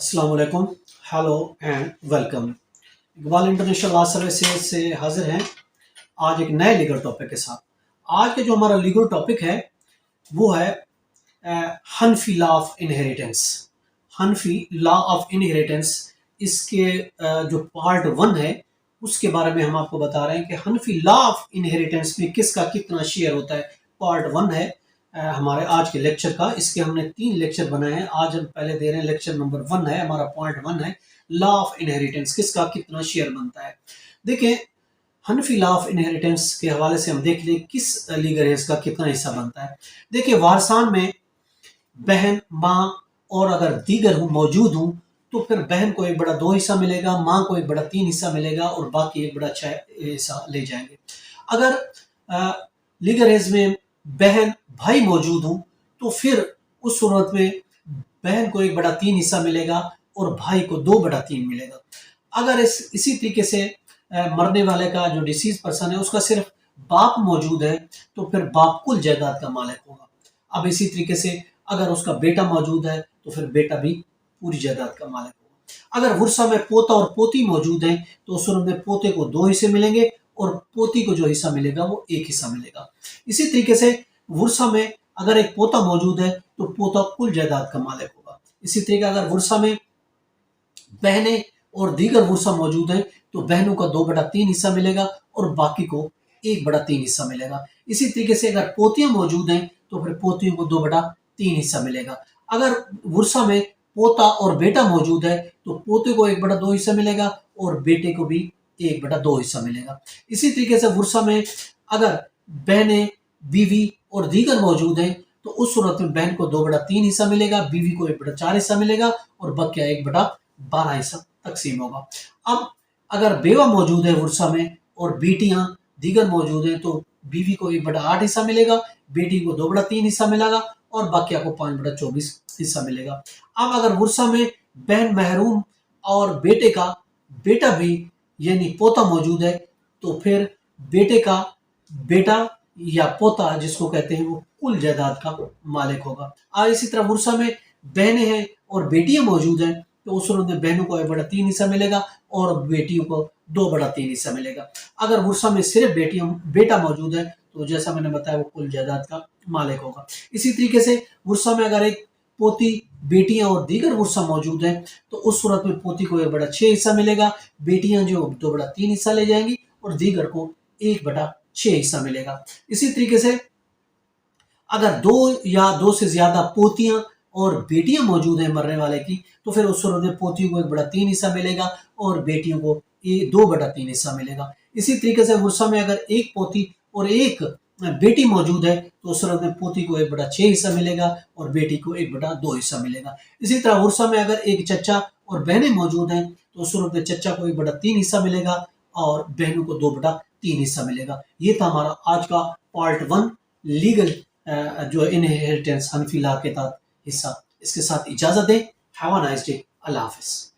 अस्सलाम वालेकुम, hello and welcome. Iqbal international law services से हाजिर हैं आज एक नए लीगल टॉपिक के साथ। आज के जो हमारा लीगल टॉपिक है वो है Hanafi law of inheritance. Hanafi law of inheritance इसके जो पार्ट वन है उसके बारे में हम आपको बता रहे हैं कि हनफी लॉ ऑफ इनहेरिटेंस में किसका कितना शेयर होता है। पार्ट वन है हमारे आज के लेक्चर का। इसके हमने 3 लेक्चर बनाए हैं। आज हम पहले दे रहे हैं लेक्चर नंबर 1 है हमारा, पॉइंट 1 है लॉ ऑफ इनहेरिटेंस, किसका कितना शेयर बनता है। देखिए हनफी लॉ ऑफ इनहेरिटेंस के हवाले से हम देख लें किस लीगल हेयर्स का कितना हिस्सा बनता है। देखिए वारसान में बहन, माँ और अगर दीगर मौजूद हूँ तो फिर बहन को एक बड़ा 2 हिस्सा मिलेगा, माँ को एक बड़ा 3 हिस्सा मिलेगा और बाकी एक बड़ा 6 हिस्सा ले जाएंगे। अगर लीगल हेयर्स में बहन भाई मौजूद हूं तो फिर उस सूरत में बहन को एक बड़ा 3 हिस्सा मिलेगा और भाई को 2 बड़ा 3 मिलेगा। अगर इसी तरीके से मरने वाले का जो डिसीज पर्सन है उसका सिर्फ बाप मौजूद है तो फिर बाप कुल जायदाद का मालिक होगा। अब इसी तरीके से अगर उसका बेटा मौजूद है तो फिर बेटा भी पूरी जायदाद का मालिक होगा। अगर वुरसा में पोता और पोती मौजूद है तो उस सूरत में पोते को 2 हिस्से मिलेंगे और पोती को जो हिस्सा मिलेगा वो 1 हिस्सा मिलेगा। इसी तरीके से वुरसा में अगर एक पोता मौजूद है तो पोता कुल जायदाद का मालिक होगा। इसी तरीके अगर वुरसा में बहनें और दीगर वुरसा मौजूद है तो बहनों का 2 बटा 3 हिस्सा मिलेगा और बाकी को 1 बटा 3 हिस्सा मिलेगा। इसी तरीके से अगर पोतियां मौजूद हैं तो फिर पोतियों को 2 बटा 3 हिस्सा मिलेगा। अगर वुरसा में पोता और बेटा मौजूद है तो पोते को 1 बटा 2 हिस्सा मिलेगा और बेटे को भी 1 बटा 2 हिस्सा मिलेगा। इसी तरीके से वुरसा में अगर बहनें, बीवी और दीगर मौजूद हैं तो उस सूरत में बहन को 2 बटा 3 हिस्सा मिलेगा, बीवी को 1 बटा 4 हिस्सा मिलेगा और बकिया 1 बटा 12 हिस्सा तकसीम होगा। अब अगर बेवा मौजूद है वुरसा में और बेटियां दीगर मौजूद हैं तो बीवी को 1 बटा 8 हिस्सा मिलेगा, बेटी को 2 बटा 3 हिस्सा मिलेगा और बकिया को 5 बटा 24 हिस्सा मिलेगा। अब अगर वुरसा में बहन महरूम और बेटे का बेटा भी यानी पोता मौजूद है तो फिर बेटे का बेटा या पोता जिसको कहते हैं वो कुल जायदाद का मालिक होगा। और इसी तरह वुरसा में बहनें हैं और बेटियां मौजूद हैं तो उस सूरत में बहनों को 1 बटा 3 हिस्सा मिलेगा और बेटियों को 2 बटा 3 हिस्सा मिलेगा। अगर वुरसा में सिर्फ बेटा मौजूद है तो जैसा मैंने बताया वो कुल जायदाद का मालिक होगा। इसी तरीके से वुरसा में अगर एक पोती, बेटियां और दीगर वुरसा मौजूद हैं तो उस सूरत में पोती को 1 बटा 6 हिस्सा मिलेगा, बेटियां जो 2 बटा 3 हिस्सा ले जाएंगी और दीगर को 1 बटा 6 हिस्सा मिलेगा। इसी तरीके से अगर 2 या 2 से ज्यादा पोतियां और बेटियां मौजूद हैं मरने वाले की तो फिर उस सूरत में पोतियों को 1 बटा 3 हिस्सा मिलेगा और बेटियों को 2 बटा 3 हिस्सा मिलेगा। इसी तरीके से वुरसा में अगर एक पोती और एक बेटी मौजूद है तो उस सूरत में पोती को 1 बटा 6 हिस्सा मिलेगा और बेटी को 1 बटा 2 हिस्सा मिलेगा। इसी तरह वुरसा में अगर एक चचा और बहनें मौजूद हैं तो उस सूरत में चचा को 1 बटा 3 हिस्सा मिलेगा और बहनों को 2 बटा 3 हिस्सा मिलेगा। ये था हमारा आज का पार्ट 1 लीगल जो इनहेरिटेंस हनफी लॉ के तहत हिस्सा। इसके साथ इजाजत दें। Have a nice day. Allah Hafiz.